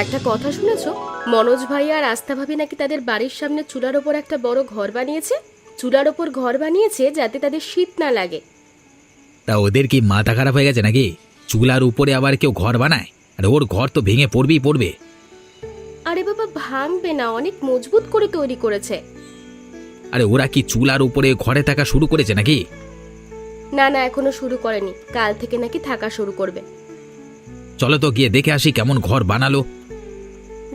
একটা কথা শুনেছো? মনোজ ভাই আর আস্থা ভাবি নাকি তাদের বাড়ির সামনে চুলার ওপর একটা বড় ঘর বানিয়েছে। চুলার ওপর ঘর বানিয়েছে যাতে তাদের শীত না লাগে। তা ওদের কি মাথা খারাপ হয়ে গেছে নাকি? চুলার উপরে আবার কেউ ঘর বানায়? আর ওর ঘর তো ভেঙে পড়বেই পড়বে। আরে বাবা, ভাঙবে না, অনেক মজবুত করে তৈরি করেছে। আরে ওরা কি চুলার উপরে ঘরে থাকা শুরু করেছে নাকি? না না, এখনো শুরু করেনি, কাল থেকে নাকি থাকা শুরু করবে। চলো তো গিয়ে দেখে আসি কেমন ঘর বানালো।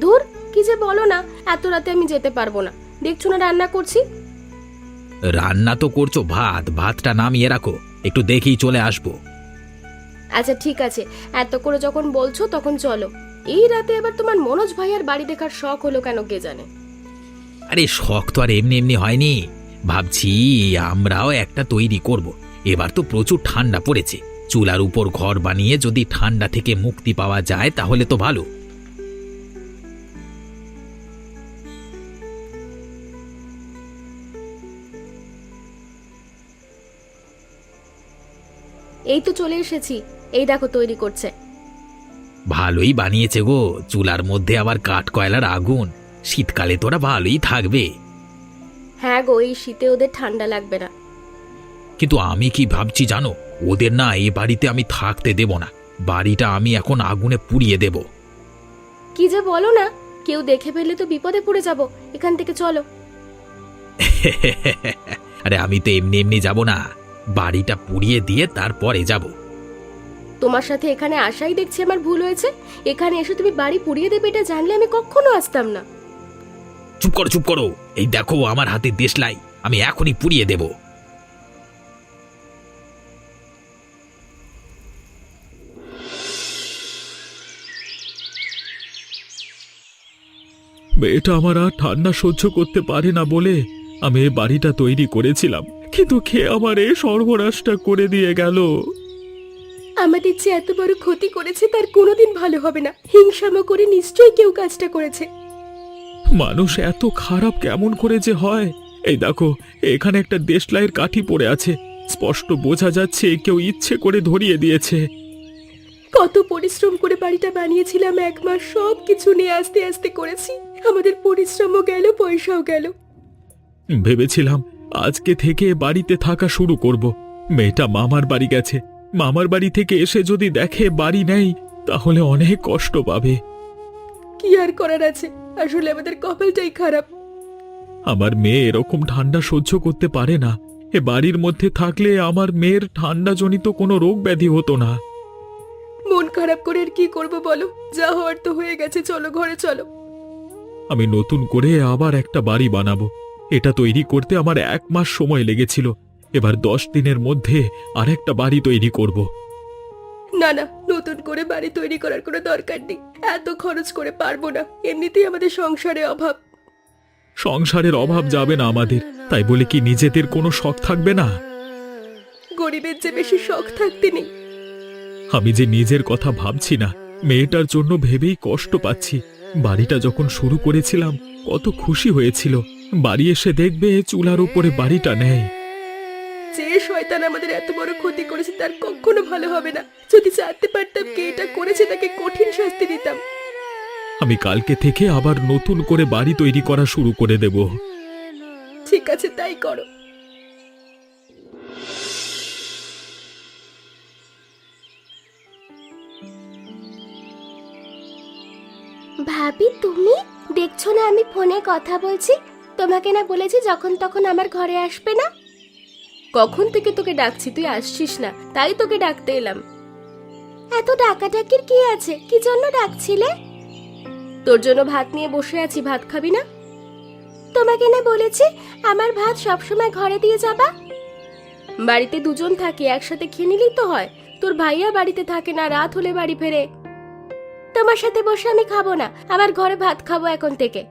ধুর, কি যে বলো না, এত রাতে আমি যেতে পারবো না। দেখছো না রান্না করছি। রান্না তো করছো, ভাতটা নামিয়ে রাখো, একটু দেখেই চলে আসবো। আচ্ছা ঠিক আছে, এত করে যখন বলছো তখন চলো। এই রাতে এবার তোমার মনোজ ভাইয়ার বাড়ি দেখার শখ হলো কেন কে জানে। আরে শখ তো আর এমনি এমনি হয়নি, ভাবছি আমরাও একটা তৈরি করব। এবার তো প্রচুর ঠান্ডা পড়েছে, চুলার উপর ঘর বানিয়ে যদি ঠান্ডা থেকে মুক্তি পাওয়া যায় তাহলে তো ভালো। এই তো চলে এসেছি, এই দেখো তৈরি করছে। ভালোই বানিয়েছে গো, চুলার মধ্যে আবার কাঠ কয়লার আগুন, শীতকালে তোরা ভালোই থাকবে। হ্যাঁ গো, এই শীতে ওদের ঠান্ডা লাগবে না। কিন্তু আমি কি ভাবছি জানো, ওদের না এই বাড়িতে আমি থাকতে দেব না, বাড়িটা আমি এখন আগুনে পুড়িয়ে দেব। কি যে বলো না, কেউ দেখে ফেললে তো বিপদে পড়ে যাব। এখান থেকে চলো। আরে আমি তো এমনি এমনি যাব না, বাড়িটা পুড়িয়ে দিয়ে তারপরে যাব। তোমার সাথে এখানে আসাই দেখছি আমার ভুল হয়েছে। এখানে এসে তুমি বাড়ি পুড়িয়ে দেবে এটা জানলে আমি কখনো আসতাম না। চুপ করো চুপ করো, এই দেখো আমার হাতে দেশলাই, আমি এখনই পুড়িয়ে দেব। মেয়েটা আমার আর ঠান্ডা সহ্য করতে পারে না বলে আমি এই বাড়িটা তৈরি করেছিলাম, কিন্তু খেয়ে আমার এই সর্বনাশটা করে দিয়ে গেল। আমাদের যে এত বড় ক্ষতি করেছে তার কোনোদিন ভালো হবে না। হিংসামো করে নিশ্চয়ই কেউ কাজটা করেছে। মানুষ এত খারাপ কেমন করে যে হয়। এই দেখো, এখানে একটা দেশলাইয়ের কাঠি পড়ে আছে, স্পষ্ট বোঝা যাচ্ছে কেউ ইচ্ছে করে ধরিয়ে দিয়েছে। কত পরিশ্রম করে বাড়িটা বানিয়েছিলাম, এক মাস সব কিছু নিয়ে আস্তে আস্তে করেছি। আমাদের পরিশ্রমও গেল, পয়সাও গেল। ভেবেছিলাম আজকে থেকে বাড়িতে থাকা শুরু করব। মেয়েটা মামার বাড়ি গেছে, মামার বাড়ি থেকে এসে যদি দেখে বাড়ি নেই তাহলে অনেক কষ্ট পাবে। কি আর করার আছে, আসলে আমাদের কপালটাই খারাপ। আমার মেয়ে এরকম ঠান্ডা সহ্য করতে পারে না। এ বাড়ির মধ্যে থাকলে আমার মেয়ের ঠান্ডা জনিত কোনো রোগ ব্যাধি হতো না। মন খারাপ করে আর কি করবো বলো, যা হওয়ার তো হয়ে গেছে, চলো ঘরে চলো। আমি নতুন করে আবার একটা বাড়ি বানাবো। এটা তৈরি করতে আমার 1 মাস সময় লেগেছিল, এবার 10 দিনের মধ্যে আরেকটা বাড়ি তৈরি করব। না না, নতুন করে বাড়ি তৈরি করার কোনো দরকার নেই, এত খরচ করে পারবো না, এমনিতেই আমাদের সংসারে অভাব। সংসারের অভাব যাবে না আমাদের, তাই বলে কি নিজেদের কোনো শখ থাকবে না? গরিবের যে বেশি শখ থাকতে নেই। আমি যে নিজের কথা ভাবছি না, মেয়েটার জন্য ভেবেই কষ্ট পাচ্ছি। বাড়িটা যখন শুরু করেছিলাম কত খুশি হয়েছিল, বাড়ি এসে দেখবে চুলার উপরে বাড়িটা নেই। যে শয়তান আমাদের এত বড় ক্ষতি করেছে তার কখনো ভালো হবে না। যদি জানতে পারতাম কে এটা করেছে তাকে কঠিন শাস্তি দিতাম। আমি কালকে থেকে আবার নতুন করে বাড়ি তৈরি করা শুরু করে দেব। ঠিক আছে, তাই করো। ভাবি, তুমি দেখছো না আমি ফোনে কথা বলছি? তোমাকে না বলেছি যখন তখন আমার ঘরে আসবে না? কখন থেকে তোকে ডাকছি, তুই আসছিস না, তাই তোকে ডাকতে এলাম। এত ডাকাডাকির কি আছে? কি জন্য ডাকছিলে? তোর জন্য ভাত নিয়ে বসে আছি, ভাত খাবি না? তোমাকে না বলেছি আমার ভাত সবসময় ঘরে দিয়ে যাবা। বাড়িতে দুজন থাকে, একসাথে খেয়ে নিলেই তো হয়। তোর ভাইয়া বাড়িতে থাকে না, রাত হলে বাড়ি ফেরে। তোমার সাথে বসে আমি খাবো না, আমার ঘরে ভাত খাবো এখন থেকে।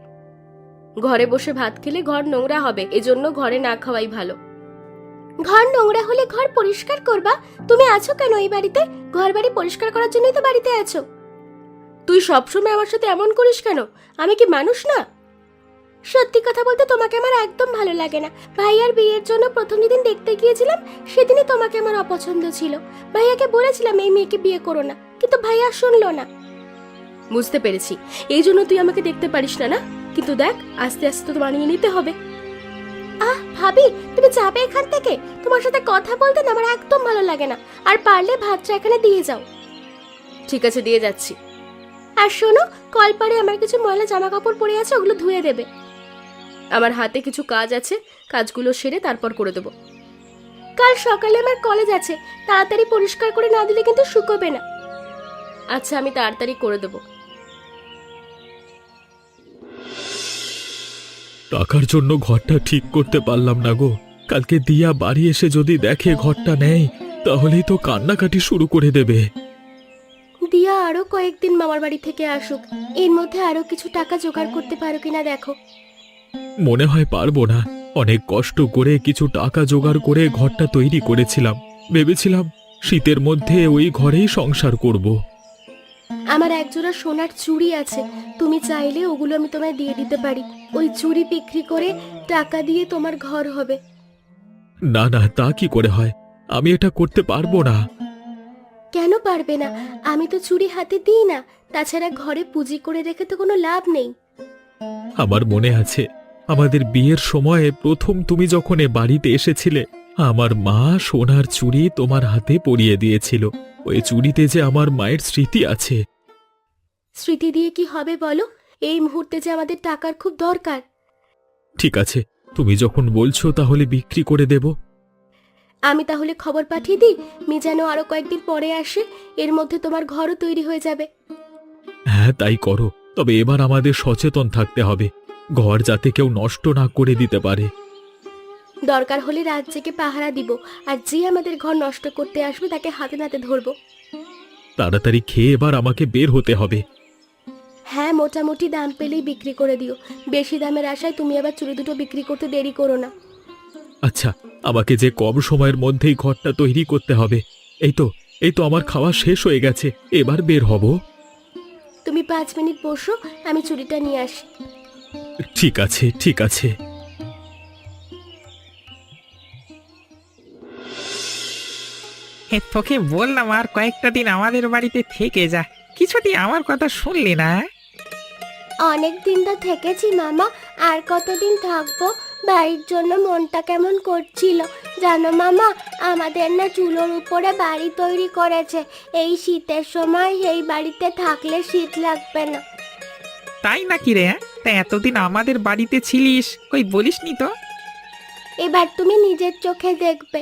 ঘরে বসে ভাত খেলে ঘর নোংরা হবে, এজন্য ঘরে না খাওয়াই ভালো। ঘর নোংরা হলে ঘর পরিষ্কার করবা। তুমি আছো কেন এই বাড়িতে? ঘর বাড়ি পরিষ্কার করার জন্যই তো বাড়িতে আছো। তুই সবসময় আমার সাথে এমন করিস কেন? আমি কি মানুষ না? সত্যি কথা বলতে তোমাকে আমার একদম ভালো লাগে না। ভাইয়ার বিয়ের জন্য প্রথম যেদিন দেখতে গিয়েছিলাম সেদিনই তোমাকে আমার অপছন্দ ছিল। ভাইয়াকে বলেছিলাম এই মেয়েকে বিয়ে করো না, কিন্তু ভাইয়া শুনলো না। বুঝতে পেরেছি, এই জন্য তুই আমাকে দেখতে পারিস না, না? কিন্তু দেখ, আস্তে আস্তে তো মানিয়ে নিতে হবে। ভাবি, তুমি যাবে এখান থেকে? তোমার সাথে কথা বলতে না আমার একদম ভালো লাগে না। আর পারলে ভাতটা এখানে দিয়ে যাও। ঠিক আছে, দিয়ে যাচ্ছি। আর শোনো, কলপারে আমার কিছু ময়লা জামা কাপড় পরে আছে, ওগুলো ধুয়ে দেবে। আমার হাতে কিছু কাজ আছে, কাজগুলো সেরে তারপর করে দেবো। কাল সকালে আমার কলেজ আছে, তাড়াতাড়ি পরিষ্কার করে না দিলে কিন্তু শুকোবে না। আচ্ছা, আমি তাড়াতাড়ি করে দেবো। টাকার জন্য ঘরটা ঠিক করতে পারলাম না গো। কালকে দিয়া বাড়ি এসে যদি দেখে ঘরটা নেই, তাহলেই তো কান্নাকাটি শুরু করে দেবে। দিয়া আরো কয়েকদিন মামার বাড়ি থেকে আসুক, এর মধ্যে আরো কিছু টাকা জোগাড় করতে পারো কিনা দেখো। মনে হয় পারবো না। অনেক কষ্ট করে কিছু টাকা জোগাড় করে ঘরটা তৈরি করেছিলাম। ভেবেছিলাম শীতের মধ্যে ওই ঘরেই সংসার করব। আমার একজোড়া সোনার চুড়ি আছে, তুমি চাইলে ওগুলো আমি তোমায় দিয়ে দিতে পারি। ওই চুড়ি বিক্রি করে টাকা দিয়ে তোমার ঘর হবে। না না, তা কি করে হয়? আমি এটা করতে পারবো না। কেন পারবে না? আমি তো চুড়ি হাতে দিই না। তাছাড়া ঘরে পুঁজি করে রেখে তো কোনো লাভ নেই। আমার মনে আছে, আমাদের বিয়ের সময়ে প্রথম তুমি যখন এ বাড়িতে এসেছিলে, আমার মা সোনার চুড়ি তোমার হাতে পরিয়ে দিয়েছিল। ওই চুড়িতে যে আমার মায়ের স্মৃতি আছে। স্মৃতি দিয়ে কি হবে বলো? এই মুহূর্তে যে আমাদের টাকার খুব দরকার। ঠিক আছে, তুমি যখন বলছো তাহলে বিক্রি করে দেব। আমি তাহলে খবর পাঠিয়ে দিই, মিজানো আরো কয়েকদিন পরে আসে, এর মধ্যে তোমার ঘরও তৈরি হয়ে যাবে। হ্যাঁ, তাই করো। তবে এবার আমাদের সচেতন থাকতে হবে, ঘর যাতে কেউ নষ্ট না করে দিতে পারে। দরকার হলে রাত জেগে পাহারা দিব, আর যে আমাদের ঘর নষ্ট করতে আসবে তাকে হাতে নাতে ধরবো। তাড়াতাড়ি খেয়ে এবার আমাকে বের হতে হবে। হ্যাঁ, মোটামুটি দাম পেলেই বিক্রি করে দিও। বেশি দামের আশায় তুমি আবার চুড়ি দুটো বিক্রি করতে দেরি করো না। আচ্ছা, আমাকে যে কম সময়ের মধ্যেই ঘরটা তৈরি করতে হবে। এই তো আমার খাওয়া শেষ হয়ে গেছে, এবার বের হব। তুমি 5 মিনিট বসো, আমি চুড়িটা নিয়ে আসি। ঠিক আছে, ঠিক আছে। তোকে বললাম আর কয়েকটা দিন আমাদের বাড়িতে থেকে যা, কিছুদিন আমার কথা শুনলি না। অনেক দিন তো থেকেছি মামা, আর কতদিন থাকবো? বাড়ির জন্য মনটা কেমন করছিল জানো মামা। আমাদের না চুলোর উপরে বাড়ি তৈরি করেছে। এই শীতের সময় এই বাড়িতে থাকলে শীত লাগবে না। তাই নাকি রে? তা এতদিন আমাদের বাড়িতে ছিলিস, কই বলিসনি তো? এবার তুমি নিজের চোখে দেখবে।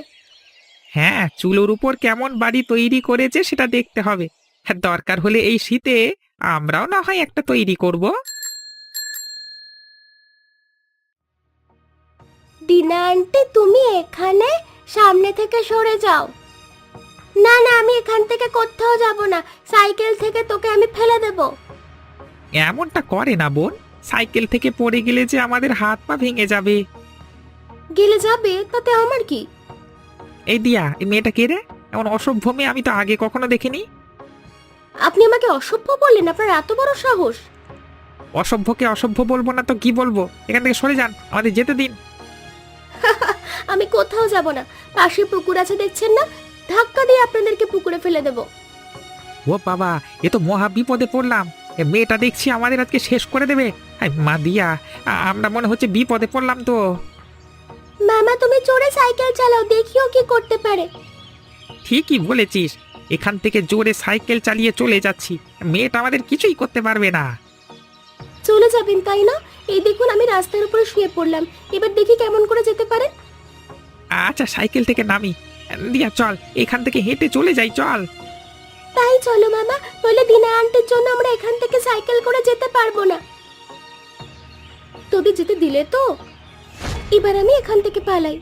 হ্যাঁ, চুলোর উপর কেমন বাড়ি তৈরি করেছে সেটা দেখতে হবে। হ্যাঁ, দরকার হলে এই শীতে আমরাও না হয় একটা তৈরি করব। দিনা আন্টি, তুমি এখানে? সামনে থেকে সরে যাও। না না, আমি এখান থেকে কোথাও যাব না। সাইকেল থেকে তোকে আমি ফেলে দেব। এমনটা করে না বোন, সাইকেল থেকে পড়ে গেলে যে আমাদের হাত পা ভেঙে যাবে। গেলে যাবে, তাতে আমার কি? এই দিয়া, এই মেয়েটা কে রে? এমন অসভ্য মেয়ে আমি তো আগে কখনো দেখিনি। আপনি আমাকে অসভ্য বললেন? আপনার এত বড় সাহস! অসভ্যকে অসভ্য বলবো না তো কি বলবো? এখান থেকে সরে যান, আমাদের যেতে দিন। আমি কোথাও যাব না। পাশে পুকুর আছে দেখছেন না, ধাক্কা দিয়ে আপনাদেরকে পুকুরে ফেলে দেব। ও বাবা, এ তো মহা বিপদে পড়লাম। এ মেয়েটা দেখছি আমাদের আজকে শেষ করে দেবে। মা দিয়া, আমরা মনে হচ্ছে বিপদে পড়লাম তো। মামা, তুমি জোরে সাইকেল চালাও, দেখিও কি করতে পারে। ঠিকই বলেছিস, এখান থেকে জোরে সাইকেল চালিয়ে চলে যাচ্ছি, মেয়েটা আমাদের কিছুই করতে পারবে না। চলে যাবেন তাই না? এই দেখুন, আমি রাস্তার উপরে শুয়ে পড়লাম। এবার দেখি কেমন করে যেতে পারে। আচ্ছা, সাইকেল থেকে নামি। দিয়া চল, এখান থেকে হেঁটে চলে যাই, চল। তাই চলো মামা, নইলে দিনা আন্টির জন্য আমরা এখান থেকে সাইকেল করে যেতে পারবো না। তোদের যেতে দিলে তো? এবার আমি এখান থেকে পালাই।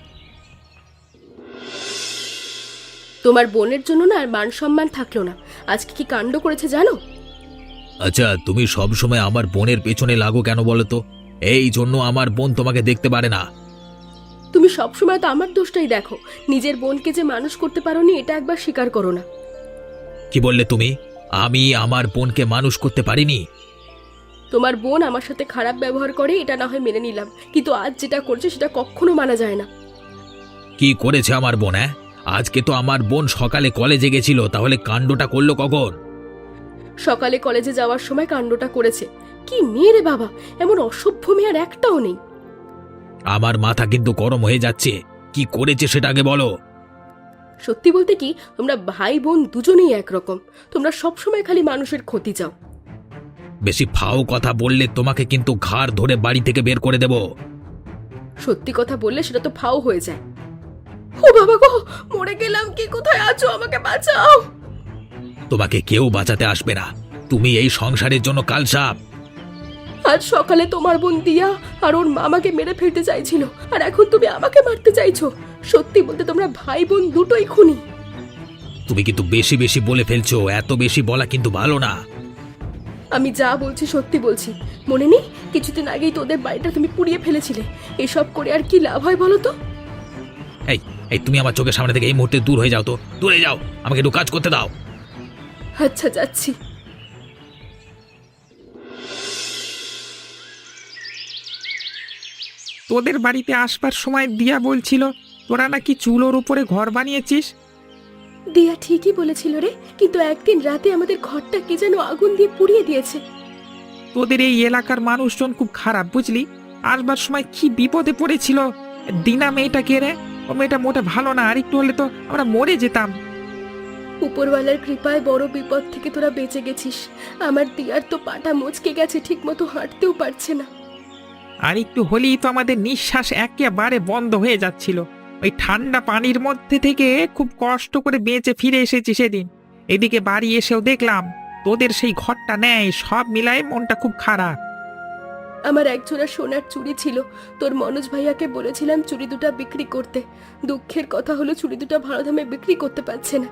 তোমার বোনের জন্য না আর মান সম্মান থাকলো না। আজকে কি কাণ্ড করেছে জানো? আচ্ছা, তুমি সব সময় আমার বোনের পেছনে লাগো কেন বলো তো? এই জন্য আমার বোন তোমাকে দেখতে পারে না। তুমি সবসময় তো আমার দোষটাই দেখো। নিজের বোনকে যে মানুষ করতে পারোনি, এটা একবার স্বীকার করো না। কি বললে তুমি? আমি আমার বোনকে মানুষ করতে পারিনি? তোমার বোন আমার সাথে খারাপ ব্যবহার করে, এটা না হয় মেনে নিলাম, কিন্তু আজ যেটা করছে সেটা কখনো মানা যায় না। কি করেছে আমার বোন? আজকে তো আমার বোন সকালে কলেজে গেছিল, তাহলে কাণ্ডটা করলো কখন? সকালে কলেজে যাওয়ার সময় কাণ্ডটা করেছে। কি মেয়ে রে বাবা, এমন অসভ্য মেয়ে আর একটাও নেই। আমার মাথা কিন্তু গরম হয়ে যাচ্ছে। কি করেছে সেটা আগে বলো। সত্যি বলতে কি, তোমরা ভাই বোন দুজনেই একরকম। তোমরা সবসময় খালি মানুষের ক্ষতি চাও। বেশি ফাও কথা বললে তোমাকে কিন্তু ঘাড় ধরে বাড়ি থেকে বের করে দেব। সত্যি কথা বললে সেটা তো ফাও হয়ে যায়। ও বাবা গো, মরে গেলাম কি! কোথায় আছো? আমাকে বাঁচাও। তোমাকে কেউ বাঁচাতে আসবে না। তুমি এই সংসারের জন্য কালসাপ। আজ সকালে তোমার বোন দিয়া আর ওর মামাকে মেরে ফেলতে চাইছিল, আর এখন তুমি আমাকে মারতে চাইছো। সত্যি বলতে তোমরা ভাই বোন দুটোই খুনি। তুমি কিন্তু বেশি বেশি বলে ফেলছো। এত বেশি বলা কিন্তু ভালো না। আমি যা বলছি সত্যি বলছি। মনে নেই কিছুদিন আগেই তোদের বাড়িটা তুমি পুড়িয়ে ফেলেছিলে? এসব করে আর কি লাভ হয় বলো তো? এই এই তুমি আমার চোখের সামনে থেকে এই মুহূর্তে দূর হয়ে যাও তো। দূরে যাও, আমাকে একটু কাজ করতে দাও। আচ্ছা, যাচ্ছি। তোদের বাড়িতে আসবার সময় দিয়া বলছিল তোরা নাকি চুলোর উপরে ঘর বানিয়েছিস। দিয়া ঠিকই বলেছিল রে, কিন্তু একদিন রাতে আমাদের ঘরটা কে যেন আগুন দিয়ে পুড়িয়ে দিয়েছে। তোদের এই এলাকার মানুষজন খুব খারাপ, বুঝলি? আসবার সময় কি বিপদে পড়েছিল। দিনা মেয়েটা কে রে? ও মেয়েটা মোটা ভালো না, আর একটু হলে তো আমরা মরে যেতাম। উপরওয়ালার কৃপায় বড় বিপদ থেকে তোরা বেঁচে গেছিস। আমার দিয়ার তো পাটা মচকে গেছে, ঠিক মতো হাঁটতেও পারছে না। আর একটু হলেই তো আমাদের নিঃশ্বাস একেবারে বন্ধ হয়ে যাচ্ছিল। ওই ঠান্ডা পানির মধ্যে থেকে খুব কষ্ট করে বেঁচে ফিরে এসেছি সেদিন। এদিকে বাড়ি এসেও দেখলাম তোদের সেই ঘরটা নেই। সব মিলায় মনটা খুব খারাপ। আমার একজোড়া সোনার চুড়ি ছিল, তোর মনোজ ভাইয়াকে বলেছিলাম চুড়ি দুটা বিক্রি করতে। দুঃখের কথা হলো চুড়ি দুটা ভালো দামে বিক্রি করতে পারছে না।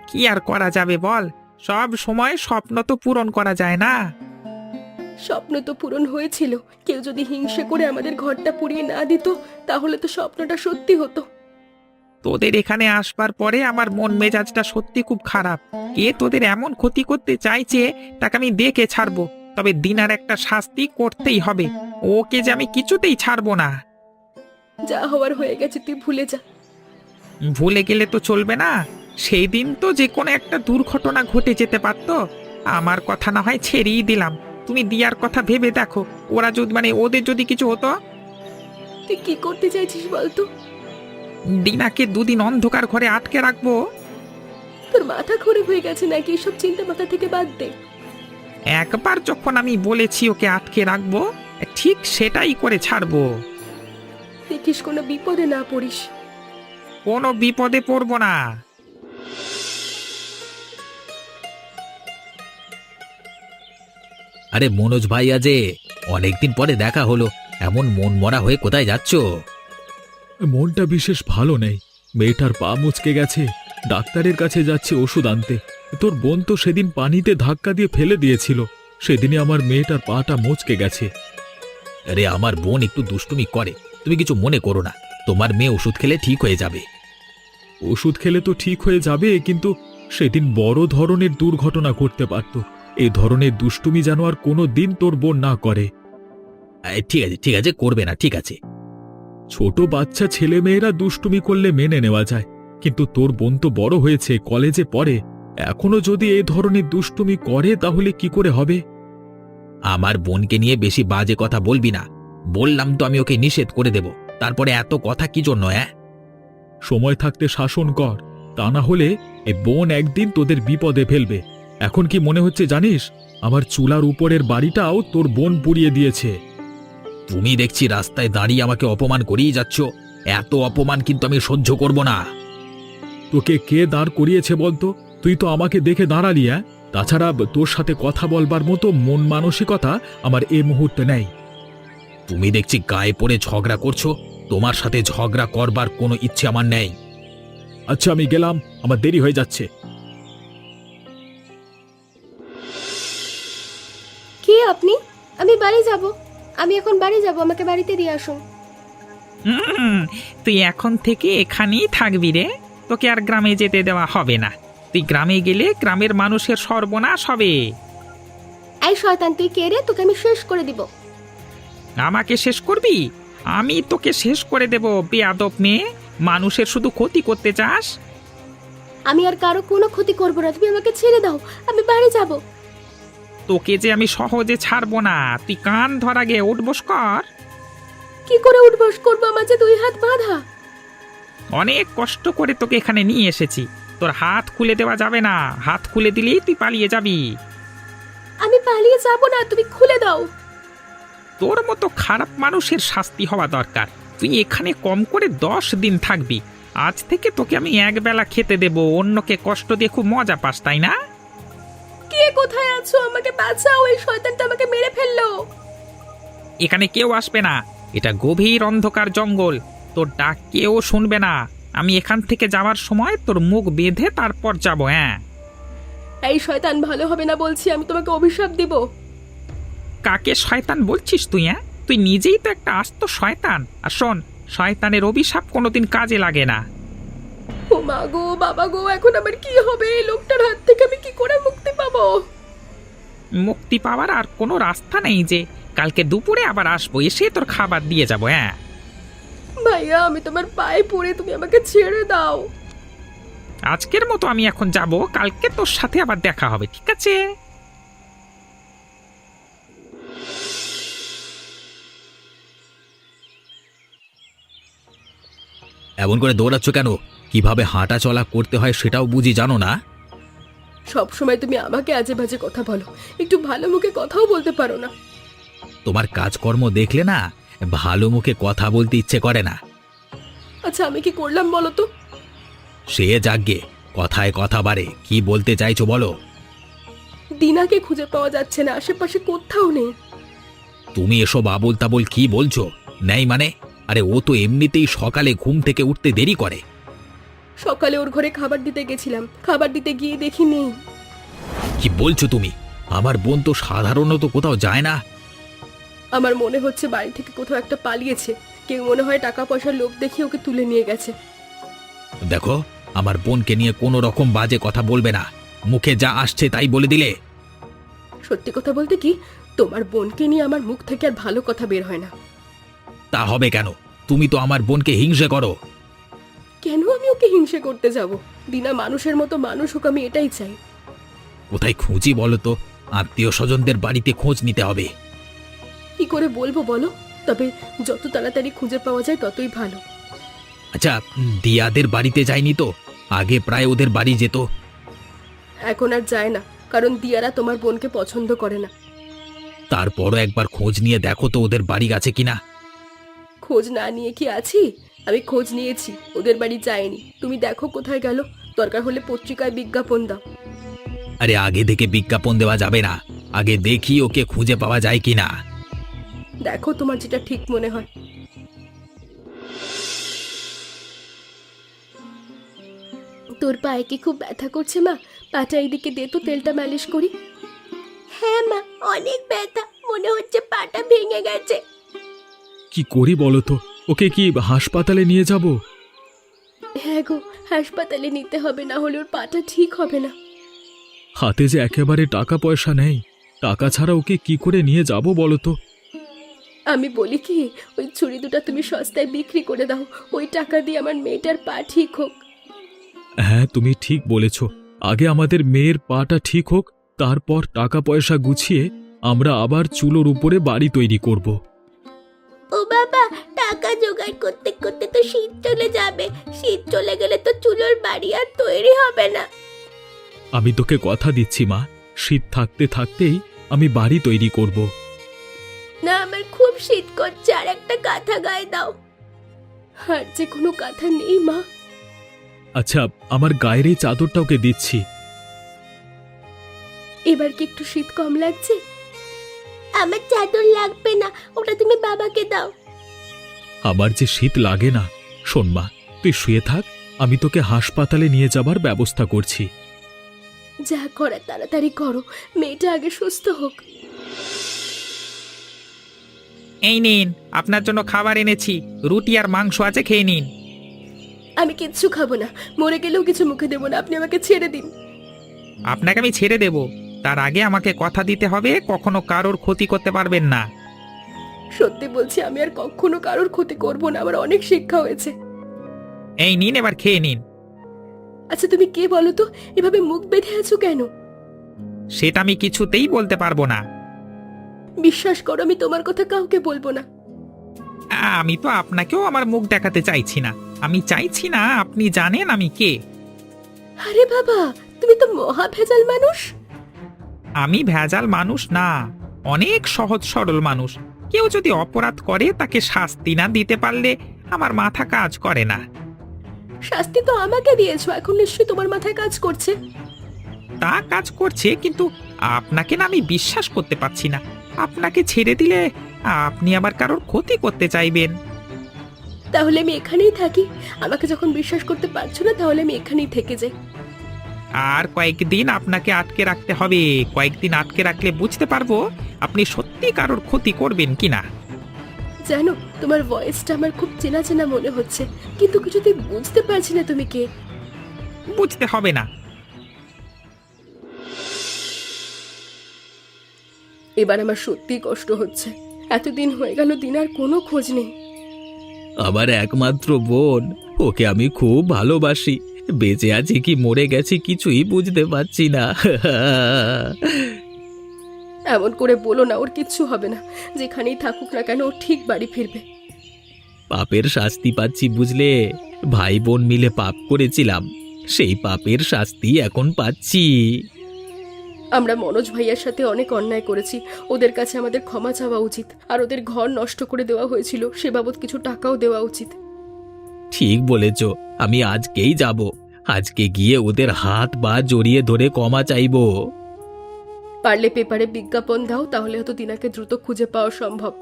কি আর করা যাবে বল, সব সময় স্বপ্ন তো পূরণ করা যায় না। স্বপ্ন তো পূরণ হয়েছিল। কেউ যদি হিংসে করে আমাদের ঘরটা পুড়িয়ে না দিত, তাহলে তো স্বপ্নটা সত্যি হতো। তোদের এখানে আসবার পরে আমার মন মেজাজটা সত্যি খুব খারাপ। কে তোদের এমন ক্ষতি করতে চাইছে তাকে আমি দেখে ছাড়বো, তবে দিনার একটা শাস্তি করতেই হবে। ওকে যে আমি কিছুতেই ছাড়বো না। যা হওয়ার হয়ে গেছে, তুই ভুলে যা। ভুলে গেলে তো চলবে না। সেই দিন তো যে কোনো একটা দুর্ঘটনা ঘটে যেতে পারতো। আমার কথা না হয় ছেড়েই দিলাম, তুমি দিয়ার কথা ভেবে দেখো। ওরা যদি ওদের যদি কিছু হতো। তুই কি করতে চাইছিস বলতো? দিনাকে দুদিন অন্ধকার ঘরে আটকে রাখবো। তোর মাথা খারাপ হয়ে গেছে নাকি? এসব চিন্তা মাথা থেকে বাদ দে। একবার যখন আমি বলেছি ওকে আটকে রাখবো, ঠিক সেটাই করে ছাড়বো। দেখিস কোনো বিপদে না পড়িস। কোনো বিপদে পড়বো না। আরে মনোজ ভাইয়া যে, অনেকদিন পরে দেখা হলো। এমন মন মরা হয়ে কোথায় যাচ্ছ? মনটা বিশেষ ভালো নেই। মেয়েটার পা মুচকে গেছে, ডাক্তারের কাছে যাচ্ছে ওষুধ আনতে। তোর বোন তো সেদিন পানিতে ধাক্কা দিয়ে ফেলে দিয়েছিল, সেদিনই আমার মেয়েটার পাটা মুচকে গেছে। আরে আমার বোন একটু দুষ্টুমি করে, তুমি কিছু মনে করো না। তোমার মেয়ে ওষুধ খেলে ঠিক হয়ে যাবে। ওষুধ খেলে তো ঠিক হয়ে যাবে, কিন্তু সেদিন বড় ধরনের দুর্ঘটনা ঘটতে পারত। এই ধরনের দুষ্টুমি যেন আর কোনো দিন তোর বোন না করে। ঠিক আছে, করবে না, ঠিক আছে। ছোট বাচ্চা ছেলে মেয়েরা দুষ্টুমি করলে মেনে নেওয়া যায়, কিন্তু তোর বোন তো বড় হয়েছে, কলেজে পড়ে। এখনো যদি এই ধরনের দুষ্টুমি করে তাহলে কি করে হবে? আমার বোনকে নিয়ে বেশি বাজে কথা বলবি না। বললাম তো আমি ওকে নিষেধ করে দেব। তারপরে এত কথা কি জন্য? সময় থাকতে শাসন কর, তা না হলে এই বোন একদিন তোদের বিপদে ফেলবে। এখন কি মনে হচ্ছে জানিস, আমার চুলার উপরের বাড়িটাও তোর বোন পুড়িয়ে দিয়েছে। তুমি দেখছি রাস্তায় দাঁড়িয়ে আমাকে অপমান করিয়ে যাচ্ছ। এত অপমান কিন্তু আমি সহ্য করব না। তোকে কে দাঁড় করিয়েছে বলতো? তুই তো আমাকে দেখে দাঁড়ালি। তাছাড়া তোর সাথে কথা বলবার মতো মন মানসিকতা আমার এই মুহূর্তে নেই। তুমি দেখছি গায়ে পড়ে ঝগড়া করছো। তোমার সাথে ঝগড়া করবার কোনো ইচ্ছে আমার নেই। আচ্ছা, আমি গেলাম, আমার দেরি হয়ে যাচ্ছে। কি আপনি? আমি বাড়ি যাব। আমি এখন বাড়ি যাব, আমাকে বাড়িতে দিয়ে আসুন। তুই এখন থেকে এখানেই থাকবি রে। তোকে আর গ্রামে যেতে দেওয়া হবে না। তুই গ্রামে গেলে গ্রামের মানুষের সর্বনাশ হবে। এই শয়তান, তুই কে রে? তোকে আমি শেষ করে দিব। আমাকে শেষ করবি? আমি তোকে শেষ করে দেব বেয়াদব মেয়ে। মানুষের শুধু ক্ষতি করতে চাস। আমি আর কারো কোনো ক্ষতি করবো না, তুমি আমাকে ছেড়ে দাও, আমি বাড়ি যাব। তোকে যে আমি সহজে ছাড়বো না, তুই কান ধর আগে, উঠবস কর। কি করে উঠবস করবো, আমার যে 2 হাত বাঁধা। অনেক কষ্ট করে তোকে এখানে নিয়ে এসেছি, তোর হাত খুলে দেওয়া যাবে না, হাত খুলে দিলেই তুই পালিয়ে যাবি। আমি পালিয়ে যাব না, তুমি খুলে দাও। তোর মতো খারাপ মানুষের শাস্তি হওয়া দরকার। তুই এখানে কম করে 10 দিন থাকবি। আজ থেকে তোকে আমি একবেলা খেতে দেব, অন্যকে কষ্ট দিয়ে খুব মজা পাস, তাই না? কে কোথায় আছো, আমাকে বাঁচাও, এই শয়তানটা আমাকে মেরে ফেললো। এখানে কেউ আসবে না, এটা গভীর অন্ধকার জঙ্গল, তোর ডাক কেউ শুনবে না। আমি এখান থেকে যাওয়ার সময় তোর মুখ বেঁধে তারপর যাব। হ্যাঁ, এই শয়তান ভালো হবে না বলছি, আমি তোমাকে অভিশাপ দিব। কাকে শয়তান বলছিস তুই? হ্যাঁ, তুই নিজেই তো একটা আস্ত শয়তান। আর শোন, শয়তানের অভিশাপ কোনোদিন কাজে লাগে না। ও মা গো, বাবা গো, এখন আমার কি হবে? এই লোকটার হাত থেকে আমি কি করে মুক্তি পাবো? মুক্তি পাওয়ার আর কোনো রাস্তা নেই, যে কালকে দুপুরে আবার আসবো, এসে তোর খাবার দিয়ে যাব। হ্যাঁ ভাইয়া, আমি তোমার পায়ে পড়ে, তুমি আমাকে ছেড়ে দাও। আজকের মতো আমি এখন যাব, কালকে তোর সাথে আবার দেখা হবে, ঠিক আছে? এমন করে দৌড়াচ্ছ কেন? কিভাবে হাঁটা চলা করতে হয় সেটাও বুঝি জানো না? সব সময় তুমি আমাকে আজে বাজে কথা বলো, একটু ভালো মুখে কথাও বলতে পারো না। তোমার কাজকর্ম দেখলে না ভালো মুখে কথা বলতে ইচ্ছে করে না। আচ্ছা, আমি কি করলাম বলো তো? সে যাগ্গে, কথায় কথা বাড়ে, কি বলতে চাইছো বলো? দিনাকে খুঁজে পাওয়া যাচ্ছে না, আশেপাশে কোথাও নেই। তুমি এসব আবোল তাবোল কি বলছো? নেই মানে? আরে ও তো এমনিতেই সকালে ঘুম থেকে উঠতে দেরি করে। সকালে ওর ঘরে খাবার দিতে গেছিলাম, খাবার দিতে গিয়ে দেখি নেই। কি বলছো তুমি? আমার বোন তো সাধারণত কোথাও যায় না। আমার মনে হচ্ছে বাড়ি থেকে কোথাও একটা পালিয়েছে, কেউ মনে হয় টাকা পয়সার লোভ দেখিয়ে ওকে তুলে নিয়ে গেছে। দেখো, আমার বোনকে নিয়ে কোনো রকম বাজে কথা বলবে না, মুখে যা আসছে তাই বলে দিলে। সত্যি কথা বলতে কি, তোমার বোনকে নিয়ে আমার মুখ থেকে আর ভালো কথা বের হয় না। তা হবে কেন? তুমি তো আমার বোনকে হিংসে করো। কেন আমি ওকে হিংসে করতে যাব? দিনা মানুষের মতো মানুষ হোক, আমি এটাই চাই। কোথায় খুঁজি বলো তো? আত্মীয় স্বজনদের বাড়িতে খোঁজ নিতে হবে। কি করে বলবো বলো? তবে যত তাড়াতাড়ি খুঁজে পাওয়া যায় ততই ভালো। আচ্ছা, দিয়াদের বাড়িতে যায়নি তো? আগে প্রায় ওদের বাড়ি যেত। এখন আর যায় না, কারণ দিয়ারা তোমার বোনকে পছন্দ করে না। তারপরও একবার খোঁজ নিয়ে দেখো তো ওদের বাড়ি আছে কিনা। খোঁজ না নিয়ে কি আছি? আমি খোঁজ নিয়েছি, ওদের বাড়ি যায়নি। তুমি দেখো কোথায় গেল, দরকার হলে পত্রিকায় বিজ্ঞাপন দাও। আরে আগে থেকে বিজ্ঞাপন দেওয়া যাবে না, আগে দেখি ওকে খুঁজে পাওয়া যায় কিনা। দেখো তোমার যেটা ঠিক মনে হয়। তোর পায়ে কি খুব ব্যথা করছে মা? পাটা এইদিকে দে তো, তেলটা মালিশ করি। হ্যাঁ মা, অনেক ব্যথা, মনে হচ্ছে পাটা ভেঙে গেছে। কি করি বলো তো? ওকে কি হাসপাতালে নিয়ে যাব? হ্যাঁ গো, হাসপাতালে নিতে হবে, না হলে ওর পাটা ঠিক হবে না। হাতে যে একেবারে টাকা পয়সা নেই, টাকা ছাড়া ওকে কি করে নিয়ে যাব বলো তো? আমি বলি কি, ওই ছুরি দুটো তুমি সস্তায় বিক্রি করে দাও, ওই টাকা দিয়ে আমার মেয়েটার পা ঠিক হোক। হ্যাঁ, তুমি ঠিক বলেছ। আগে আমাদের মেয়ের পাটা ঠিক হোক, তারপর টাকা পয়সা গুছিয়ে আমরা আবার চুলোর উপরে বাড়ি তৈরি করব। ও বাবা, টাকা জোগাড় করতে করতে তো শীত চলে যাবে, শীত চলে গেলে তো চুলোর বাড়ি আর তৈরি হবে না। আমি তোকে কথা দিচ্ছি মা, শীত থাকতে থাকতেই আমি বাড়ি তৈরি করব। না, আমার খুব শীত করছে, আর একটা কাঁথা গায়ে দাও। আর যে কোনো কাঁথা নেই মা। আচ্ছা, আমার গায়ের এই চাদরটা ওকে দিচ্ছি। এবার কি একটু শীত কম লাগছে? আমার চাদর লাগবে না, ওটা তুমি বাবাকে দাও। আমার যে শীত লাগে না। শোন মা, তুই শুয়ে থাক, আমি তোকে হাসপাতালে নিয়ে যাবার ব্যবস্থা করছি। যা করার তাড়াতাড়ি করো, মেয়েটা আগে সুস্থ হোক। এই নিন, আপনার জন্য খাবার এনেছি, রুটি আর মাংস আছে, খেয়ে নিন। আমি কিচ্ছু খাবো না, মরে গেলেও কিছু মুখে দেবো না, আপনি আমাকে ছেড়ে দিন। আপনাকে আমি ছেড়ে দেব, তার আগে আমাকে কথা দিতে হবে কখনো কারোর ক্ষতি করতে পারবেন না। সত্যি বলছি, আমি আর কখনো কারোর ক্ষতি করবো না, আমার অনেক শিক্ষা হয়েছে। এই নিন, এবার খেয়ে নিন। আচ্ছা তুমি কে বলো তো, এভাবে মুখ বেঁধে আছো কেন? সেটা আমি কিছুতেই বলতে পারবো না। বিশ্বাস করো, আমি তোমার কথা কাউকে বলবো না। আমি তো আপনাকেও আমার মুখ দেখাতে চাইছি না। আমি চাইছি না আপনি জানেন আমি কে। আরে বাবা, তুমি তো মহা ভেজাল মানুষ। আমি ভেজাল মানুষ না, অনেক সহজ সরল মানুষ। কেউ যদি অপরাধ করে তাকে শাস্তি না দিতে পারলে আমার মাথা কাজ করে না। শাস্তি তো আমাকে দিয়েছো, এখন নিশ্চয়ই তোমার মাথায় কাজ করছে। তা কাজ করছে, কিন্তু আপনাকে না আমি বিশ্বাস করতে পারছি না। আপনাকে ছেড়ে দিলে আপনি আবার কারোর ক্ষতি করতে চাইবেন। তাহলে আমি এখানেই থাকি। আমাকে যখন বিশ্বাস করতে পারছো না, তাহলে আমি এখানেই থেকে যাই। আর কয়েকদিন আপনাকে আটকে রাখতে হবে। কয়েকদিন আটকে রাখলে বুঝতে পারবো আপনি সত্যি কারোর ক্ষতি করবেন কিনা। জানো, তোমার ভয়েসটা আমার খুব চেনা চেনা মনে হচ্ছে, কিন্তু কিছুতেই বুঝতে পারছি না তুমি কে। বুঝতে হবে না। এবার আমার সত্যিই কষ্ট হচ্ছে। এতদিন হয়ে গেল, দিনার কোনো খোঁজ নেই। আমার একমাত্র বোন, ওকে আমি খুব ভালোবাসি। বেঁচে আছে কি মরে গেছে কিছুই বুঝতে পারছি না। এমন করে বলো না, ওর কিচ্ছু হবে না। যেখানেই থাকুক না কেন, ও ঠিক বাড়ি ফিরবে। পাপের শাস্তি পাচ্ছি বুঝলে। ভাই বোন মিলে পাপ করেছিলাম, সেই পাপের শাস্তি এখন পাচ্ছি। আমরা মনোজ ভাইয়ার সাথে অনেক অন্যায় করেছি। ওদের কাছে আমাদের ক্ষমা চাওয়া উচিত, আর ওদের ঘর নষ্ট করে দেওয়া হয়েছিল, সে বাবদ কিছু টাকাও দেওয়া উচিত। ঠিক বলেছ, আমি আজকেই যাব। আজকে গিয়ে ওদের হাত পা জড়িয়ে ধরে ক্ষমা চাইবো। পারলে পেপারে বিজ্ঞাপন দাও, তাহলে হয়তো দিনাকে দ্রুত খুঁজে পাওয়া সম্ভব।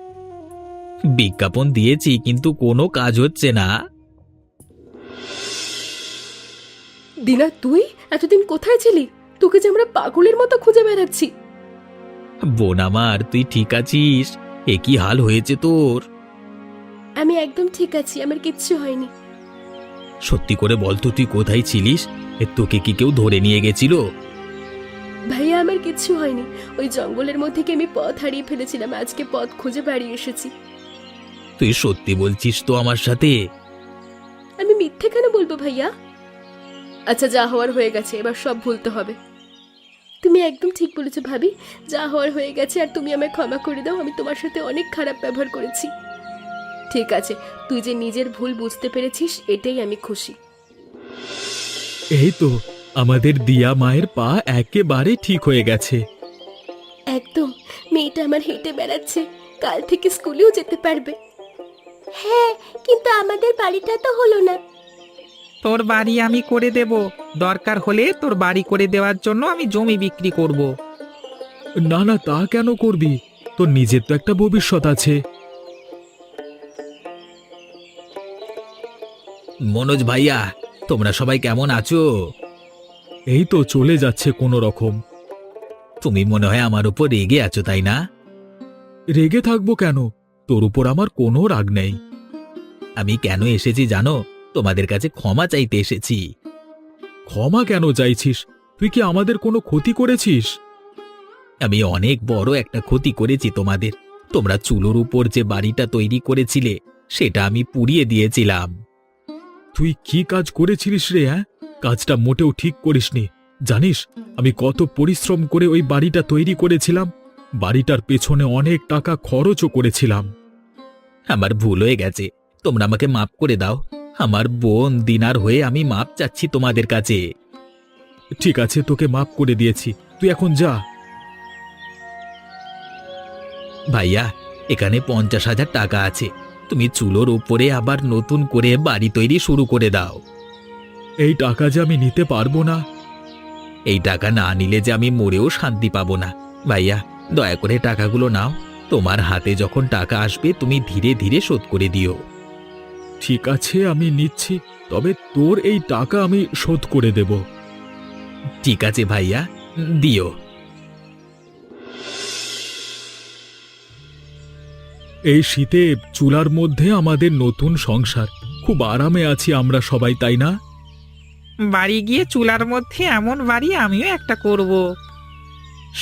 বিজ্ঞাপন দিয়েছি, কিন্তু কোনো কাজ হচ্ছে না। দিনা, তুই এতদিন কোথায় ছিলি? তোকে যে আমরা পাগলের মতো খুঁজে বেড়াচ্ছি। বোন আমার, তুই ঠিক আছিস? এ কি হাল হয়েছে তোর? আমি একদম ঠিক আছি, আমার কিচ্ছু হয়নি। সত্যি করে বলতো, তুই কোথায় ছিলিস? তোকে কি কেউ ধরে নিয়ে গেছিল? ভাইয়া, আমার কিচ্ছু হয়নি। ওই জঙ্গলের মধ্যে কি আমি পথ হারিয়ে ফেলেছিলাম, আজকে পথ খুঁজে বাড়ি এসেছি। তুই সত্যি বলছিস তো আমার সাথে? আমি মিথ্যে কেন বলবো ভাইয়া? আচ্ছা, যা হওয়ার হয়ে গেছে, এবার সব ভুলতে হবে। তুমি একদম ঠিক বলেছো ভাবি, যা হওয়ার হয়ে গেছে, আর তুমি আমায় ক্ষমা করে দাও। আমি তোমার সাথে অনেক খারাপ ব্যবহার করেছি। ঠিক আছে, তুই যে নিজের ভুল বুঝতে পেরেছিস, এটাই আমি খুশি। এই তো, আমাদের দিয়া মায়ের পা একেবারে ঠিক হয়ে গেছে। একদম, মেয়েটা আমার হেঁটে বেড়াচ্ছে, কাল থেকে স্কুলেও যেতে পারবে। হ্যাঁ, কিন্তু আমাদের বাড়িটা তো হলো না। তোর বাড়ি আমি করে দেব। দরকার হলে তোর বাড়ি করে দেওয়ার জন্য আমি জমি বিক্রি করব। না না, তা কেন করবি? তোর নিজের তো একটা ভবিষ্যৎ আছে। মনোজ ভাইয়া, তোমরা সবাই কেমন আছো? এই তো চলে যাচ্ছে কোনো রকম। তুমি মনে হয় আমার উপর রেগে আছো, তাই না? রেগে থাকবো কেন? তোর উপর আমার কোনো রাগ নেই। আমি কেন এসেছি জানো? তোমাদের কাছে ক্ষমা চাইতে এসেছি। ক্ষমা কেন চাইছিস? তুই কি আমাদের কোনো ক্ষতি করেছিস? আমি অনেক বড় একটা ক্ষতি করেছি তোমাদের। তোমরা চুলোর উপর যে বাড়িটা তৈরি করেছিলে, সেটা আমি পুড়িয়ে দিয়েছিলাম। তুই কি কাজ করেছিলিস রে? হ্যাঁ, কাজটা মোটেও ঠিক করিসনি। জানিস আমি কত পরিশ্রম করে ওই বাড়িটা তৈরি করেছিলাম? বাড়িটার পেছনে অনেক টাকা খরচও করেছিলাম। আমার ভুল হয়ে গেছে, তোমরা আমাকে মাফ করে দাও। আমার বোন দিনার হয়ে আমি মাপ চাচ্ছি তোমাদের কাছে। ঠিক আছে, তোকে মাফ করে দিয়েছি, তুই এখন যা। ভাইয়া, এখানে 50,000 টাকা আছে। তুমি চুলোর উপরে আবার নতুন করে বাড়ি তৈরি শুরু করে দাও। এই টাকা যে আমি নিতে পারবো না। এই টাকা না নিলে যে আমি মরেও শান্তি পাবো না। ভাইয়া, দয়া করে টাকাগুলো নাও। তোমার হাতে যখন টাকা আসবে, তুমি ধীরে ধীরে শোধ করে দিও। ঠিক আছে, আমি নিচ্ছি, তবে তোর এই টাকা আমি শোধ করে দেব। ঠিক আছে ভাইয়া, দিও। এই শীতে চুলার মধ্যে আমাদের নতুন সংসার, খুব আরামে আছি আমরা সবাই, তাই না? বাড়ি গিয়ে চুলার মধ্যে এমন বাড়ি আমিও একটা করব।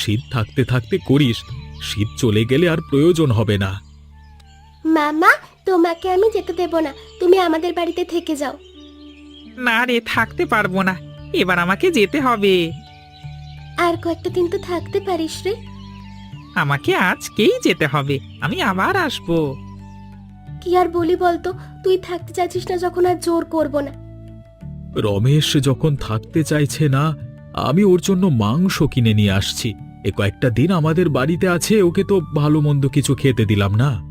শীত থাকতে থাকতে করিস, শীত চলে গেলে আর প্রয়োজন হবে না। মামা, তোমাকে আমি যেতে দেব না, তুমি আমাদের বাড়িতে থেকে যাও। না রে, থাকতে পারবো না। এবার আমাকে যেতে হবে। আর কয়েকটা দিন তো থাকতে পারিস রে। আমাকে আজকেই যেতে হবে, আমি আবার আসবো। কি আর বলি বলতো, তুই থাকতে চাইছিস না যখন আর জোর করব না। রমেশ যখন থাকতে চাইছে না, আমি ওর জন্য মাংস কিনে নিয়ে আসছি। এ কয়েকটা দিন আমাদের বাড়িতে আছে, ওকে তো ভালো মন্দ কিছু খেতে দিলাম না।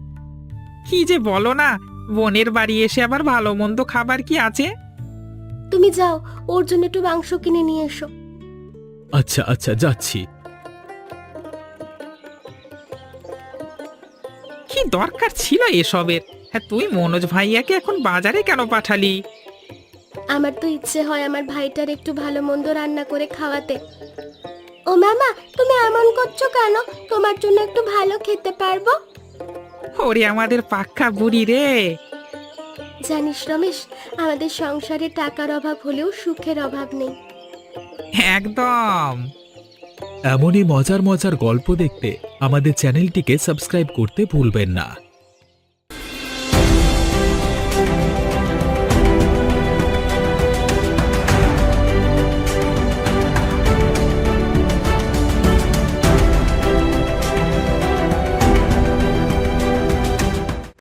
কি যে বলো না, বোনের বাড়ি এসে আবার ভালো মন্দ খাবার কি আছে? তুমি যাও, ওর জন্য একটু মাংস কিনে নিয়ে এসো। আচ্ছা আচ্ছা, যাচ্ছি। কি দরকার ছিল এসবের? হ্যাঁ, তুই মনোজ ভাইয়াকে এখন বাজারে কেন পাঠালি? আমার তো ইচ্ছে হয় আমার ভাইটার একটু ভালো মন্দ রান্না করে খাওয়াতে। ও মামা, তুমি এমন করছো কেন? তোমার জন্য একটু ভালো খেতে পারবো। ওরে আমাদের পাক্কা বুড়ি রে! জানিস রমেশ, আমাদের সংসারে টাকার অভাব হলেও সুখের অভাব নেই। একদম। এমনই মজার মজার গল্প দেখতে আমাদের চ্যানেলটিকে সাবস্ক্রাইব করতে ভুলবেন না।